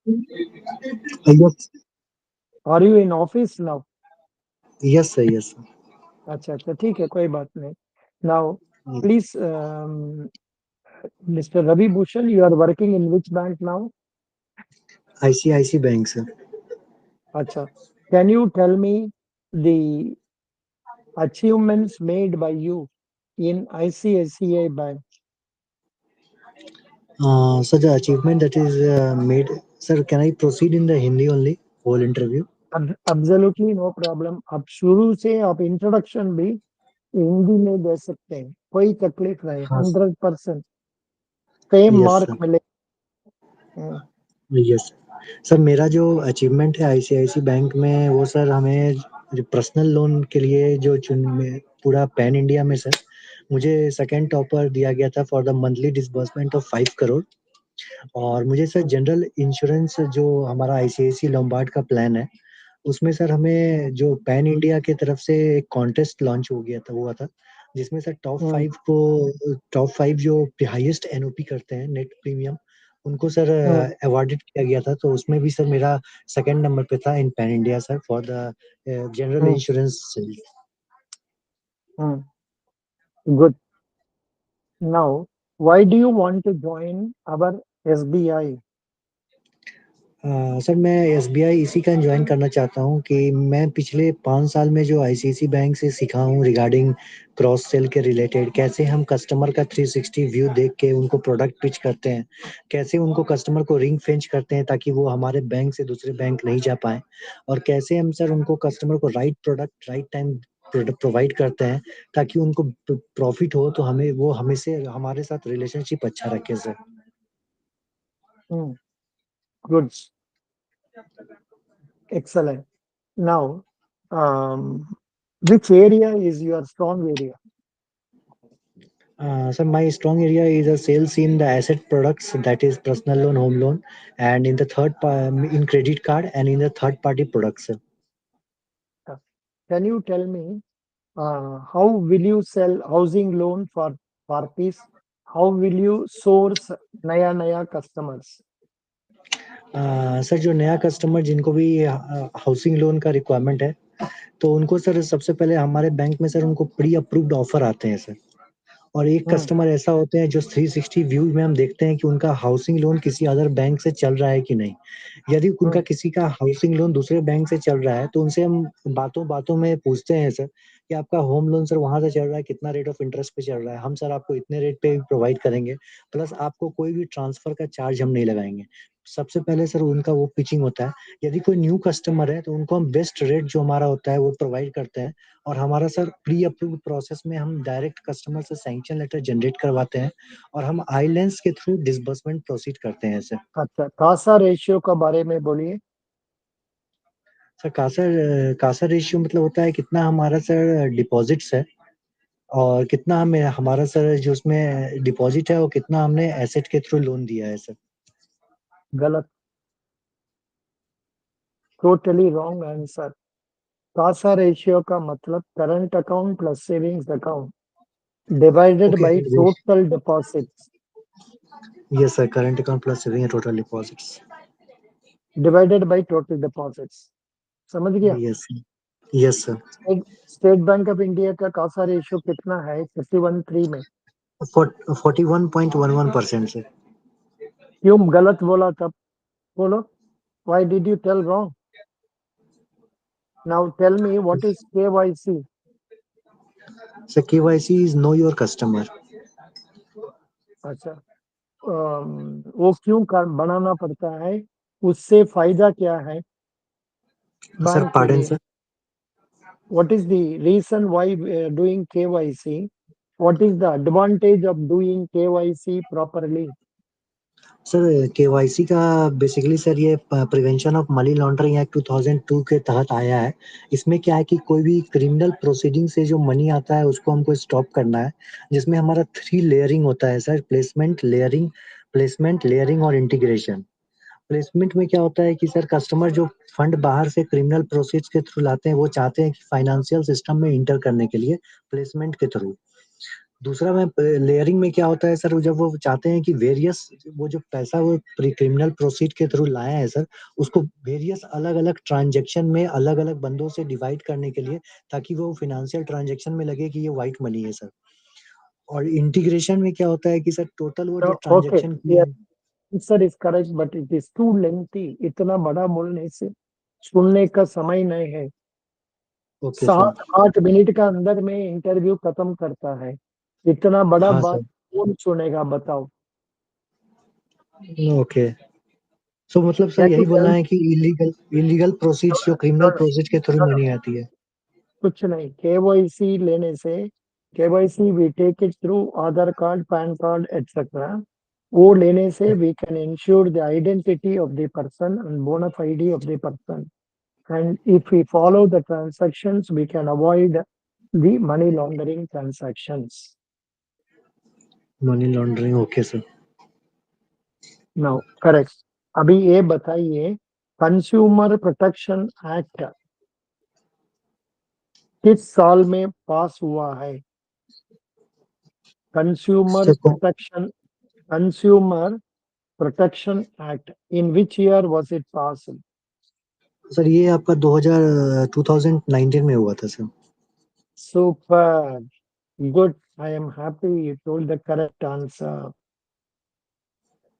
Yes, Are you in office now? yes, sir. Yes, sir. अच्छा, अच्छा, ठीक है, कोई बात नहीं। Now, please, Mr. Ravi Bhushan, you are working in which bank now? ICICI Bank, sir. अच्छा, can you tell me the achievements made by you in ICICI Bank? Sir, the achievement that is made. Sir, can I proceed in the Hindi only whole interview? Absolutely no problem. आप शुरू से आप introduction भी हिंदी में दे सकते हैं, कोई तकलीफ नहीं, हाँ, 100% सेम यस मार्क सर। मिले। हम्म, यस सर, मेरा जो अचीवमेंट है आईसीआईसी बैंक में, वो सर हमें जो पर्सनल लोन के लिए जो चुन में पूरा पैन इंडिया में सर मुझे सेकंड टॉपर दिया गया था for the monthly disbursement of 5 crore. और मुझे सर हम्म, जनरल इंश्योरेंस जो हमारा आईसीआईसी लोम्बार्ड का प्लान है, उसमें सर हमें जो पैन इंडिया की तरफ से एक कॉन्टेस्ट लॉन्च हो गया था, हुआ था, जिसमें सर हम्म, टॉप फाइव जो हाईएस्ट एनओपी करते हैं नेट प्रीमियम, उनको सर हम्म, अवार्डेड किया गया था। तो उसमें भी सर मेरा सेकंड नंबर पे था in pan India sir for the general hmm, insurance. Hmm, good. Now, why do you want to join our SBI? Sir मैं एसबीआई इसी का ज्वाइन करना चाहता हूँ कि मैं पिछले 5 साल में जो आईसीआईसी बैंक से सीखा हूँ रिगार्डिंग क्रॉस सेल के रिलेटेड, कैसे हम कस्टमर का 360 व्यू देख के उनको प्रोडक्ट पिच करते हैं, कैसे उनको कस्टमर को रिंग फेंच करते हैं ताकि वो हमारे बैंक से दूसरे बैंक नहीं जा पाए, और कैसे हम सर उनको कस्टमर को right product right time product provide करते हैं ताकि उनको प्रॉफिट हो, तो हमें वो हमें से हमारे साथ रिलेशनशिप अच्छा रखे sir. Hmm, good, excellent. Now, um, which area is your strong area? So my strong area is a sales in the asset products, that is personal loan, home loan, and in the in credit card and in the third party products. Uh, Can you tell me how will you sell housing loan for parties? How will you source naya customers? Sir जो नया customer जिनको भी housing loan का requirement है, तो उनको sir सबसे पहले हमारे बैंक में सर उनको प्री अप्रूव्ड ऑफर आते हैं सर। और एक Hmm, कस्टमर ऐसा होते हैं जो 360 व्यू में हम देखते हैं कि उनका हाउसिंग लोन किसी अदर बैंक से चल रहा है कि नहीं। यदि उनका hmm, किसी का हाउसिंग लोन दूसरे बैंक से चल रहा है, तो उनसे हम बातों बातों में पूछते हैं सर कि आपका होम लोन सर वहां से चल रहा है, कितना रेट ऑफ इंटरेस्ट पे चल रहा है, हम सर आपको इतने रेट पे प्रोवाइड करेंगे, प्लस आपको कोई भी ट्रांसफर का चार्ज हम नहीं लगाएंगे। सबसे पहले सर उनका वो पिचिंग होता है। यदि कोई न्यू कस्टमर है तो उनको हम बेस्ट रेट जो हमारा होता है वो प्रोवाइड करते हैं। और हमारा सर प्री अप्रूव्ड प्रोसेस में हम डायरेक्ट कस्टमर से सैंक्शन लेटर जनरेट करवाते हैं, और हम आईलेंस के थ्रू डिसबर्समेंट प्रोसीड करते हैं सर। अच्छा, कासा रेशियो का बारे में बोलिए। सर कासा रेशियो मतलब होता है कितना हमारा सर डिपॉजिट्स है, और कितना हमें हमारा सर जो उसमें डिपॉजिट है वो कितना हमने एसेट के थ्रू लोन दिया है सर। गलत, totally wrong answer. Kasa ratio का मतलब current account plus savings account divided okay, by total deposits, yes sir, current account plus saving total deposits. Divided by total deposits. समझ गया? Yes, yes sir. State state bank of India का Kasa ratio कितना है 51.3 में? 41.11% sir. क्यों गलत बोला तब? बोलो, why did you tell wrong? Now tell me what is KYC? Sir KYC is know your customer. अच्छा, वो क्यों बनाना पड़ता है? उससे फायदा क्या है सर बैंक के पार्डन लिए? Sir. What is the reason why we are doing KYC? What is the advantage of doing KYC properly? Sir KYC का बेसिकली सर ये prevention of money laundering act 2002 के तहत आया है। इसमें क्या है कि कोई भी क्रिमिनल प्रोसीडिंग से जो मनी आता है उसको हमको स्टॉप करना है, जिसमें हमारा 3 लेयरिंग होता है सर, प्लेसमेंट लेयरिंग और इंटीग्रेशन। प्लेसमेंट में क्या होता है कि सर कस्टमर जो फंड बाहर से क्रिमिनल प्रोसीड्स के थ्रू लाते हैं, वो चाहते हैं कि फाइनेंशियल सिस्टम में इंटर करने के लिए प्लेसमेंट के थ्रू। दूसरा मैं लेयरिंग में क्या होता है सर, जब वो चाहते हैं कि वेरियस, वो जो पैसा वो क्रिमिनल प्रोसीड के थ्रू लाए हैं सर, उसको वेरियस अलग अलग ट्रांजेक्शन में अलग अलग बंदों से डिवाइड करने के लिए, ताकि वो फाइनेंशियल ट्रांजेक्शन में लगे कि ये व्हाइट मनी है सर। और इंटीग्रेशन में क्या होता है कि सर टोटल वो जो ओके, ट्रांजेक्शन किए हैं। Answer is correct but it is too lengthy, इतना बड़ा बोलने से सुनने का समय नहीं है। Okay sir. 7-8 मिनट का अंदर में इंटरव्यू खत्म करता है, इतना बड़ा हाँ बात सर। कौन सुनेगा बताओ। ओके। सो मतलब सर कैन यू यही बोलना टेल, है कि इलीगल इलीगल प्रोसीड्स जो क्रिमिनल प्रोसीड के थ्रू मनी आती है। कुछ नहीं, केवाईसी लेने से, KYC we take it through Aadhaar card, PAN card etcetera. वो लेने से we can ensure the identity of the person and bonafide of the person, and if we follow the transactions we can avoid the money laundering transactions. Money laundering, okay sir. Now correct, अभी ये बताइए, consumer protection act किस साल में पास हुआ है? Consumer sir protection, consumer protection act, in which year was it pass? Sir ये आपका 2019 में हुआ था sir. Super, good, I am happy you told the correct answer,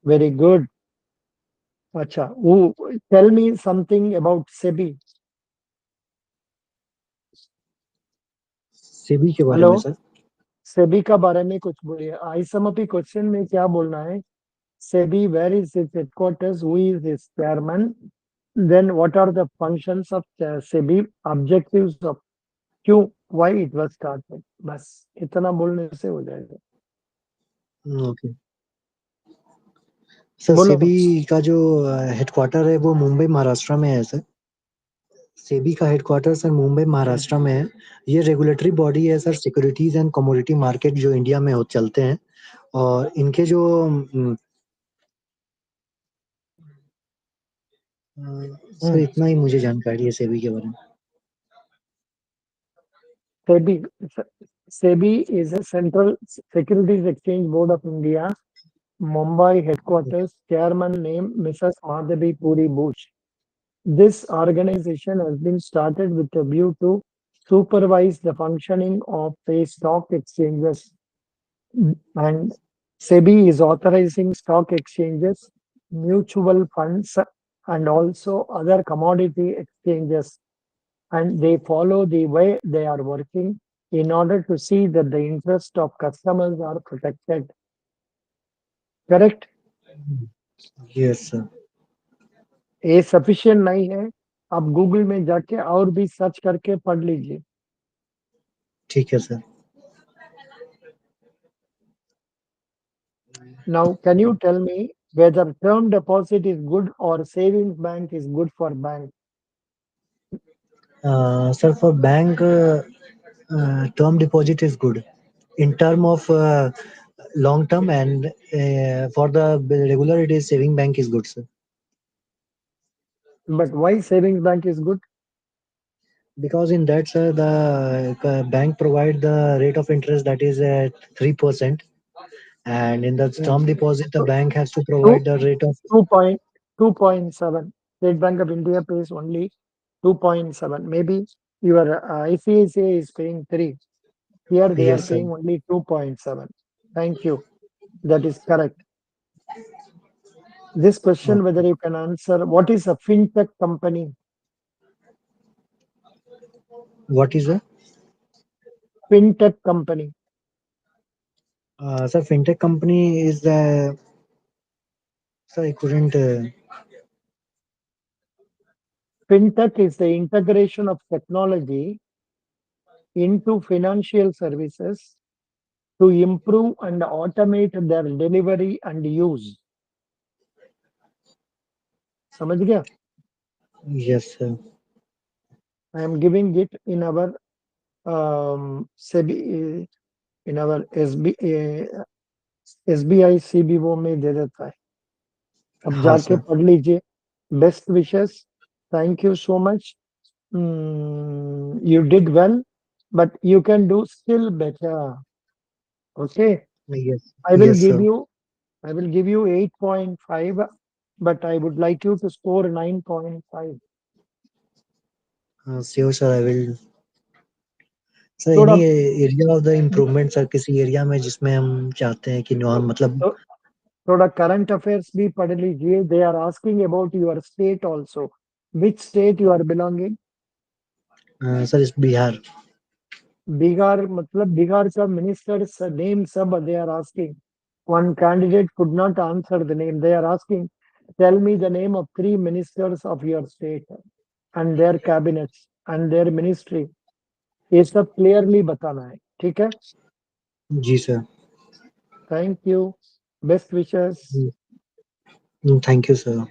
very good. अच्छा, वो, tell me something about SEBI. SEBI के बारे hello, में सर। सेबी का बारे में कुछ बोलिए। आई सम अभी क्वेश्चन में क्या बोलना है? SEBI, where is its headquarters, who is its chairman, then what are the functions of SEBI, objectives of, क्यों, व्हाई इट वाज स्टार्टेड, बस इतना बोलने से हो जाएगा। Okay sir. बोलो। सेबी का जो हेडक्वार्टर है वो मुंबई महाराष्ट्र में है सर। सेबी का हेडक्वार्टर सर मुंबई महाराष्ट्र में है। ये रेगुलेटरी बॉडी है sir, securities and commodity market जो इंडिया में हो चलते हैं। और इनके जो सर हम्म, इतना ही मुझे जानकारी है सेबी के बारे में। SEBI, SEBI is a Central Securities Exchange Board of India, Mumbai headquarters, chairman name Mrs. Madhavi Puri Bush. This organization has been started with a view to supervise the functioning of the stock exchanges, and SEBI is authorizing stock exchanges, mutual funds, and also other commodity exchanges, and they follow the way they are working in order to see that the interest of customers are protected. Correct? Yes sir. ये sufficient नहीं है, आप Google में जाके और भी search करके पढ़ लीजिए। ठीक है sir. Now, can you tell me whether term deposit is good or savings bank is good for bank? Sir, for bank, term deposit is good in term of long term, and for the regular, it is saving bank is good, sir. But why savings bank is good? Because in that, sir, the bank provide the rate of interest that is at 3%, and in the Hmm. term deposit, the So, bank has to two, provide the rate of 2.7. State Bank of India pays only 2.7. Maybe your ICICI is paying 3. Here they are yes, sir. paying only 2.7. Thank you. That is correct. This question, Okay. whether you can answer, what is a fintech company? What is the Fintech company. sir, fintech company is the, sir, I couldn't. Fintech is the integration of technology into financial services to improve and automate their delivery and use. समझ गया? Yes, sir. I am giving it in our SEBI, in our SBI CBO में दे देता है, अब हाँ जाके sir. पढ़ लीजिए। Best wishes, thank you so much, you did well, but you can do still better. Okay, Yes, I will yes, give sir. you I will give you 8.5, but I would like you to score 9.5. Sure, sir. I will. Sir थोड़ा any area of the improvement sir, किसी area में जिसमें हम चाहते हैं कि norm मतलब थो- थोड़ा करंट अफेयर्स भी पढ़ लीजिए. They are asking about your state also. Which state you are belonging? Sir is Bihar. Bihar मतलब बिहार का मिनिस्टर नेम सब they are asking. One candidate could not answer the name. They are asking, tell me the name of 3 ministers of your state and their cabinets and their ministry. ये सब clearly बताना है. ठीक है. जी sir. Thank you. Best wishes. Thank you sir.